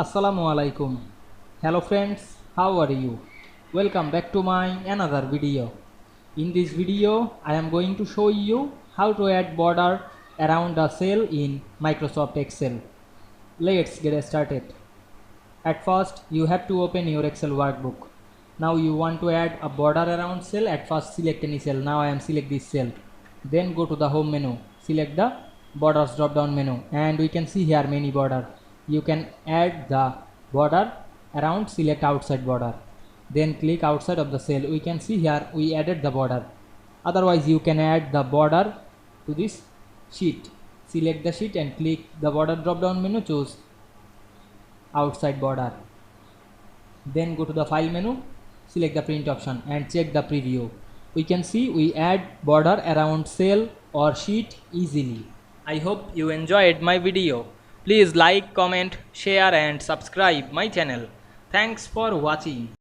Assalamu Walaikum. Hello friends, how are you? Welcome back to my another video. In this video, I am going to show you how to add border around a cell in Microsoft Excel. Let's get started. At first, you have to open your Excel workbook. Now you want to add a border around cell. At first, select any cell. Now I am select this cell. Then go to the home menu. Select the borders drop down menu, and we can see here many border. You can add the border around, select outside border. Then click outside of the cell. We can see here we added the border. Otherwise, you can add the border to this sheet. Select the sheet and click the border drop down menu. Choose outside border. Then go to the file menu, select the print option and check the preview. We can see we add border around cell or sheet easily. I hope you enjoyed my video. Please like, comment, share and subscribe my channel. Thanks for watching.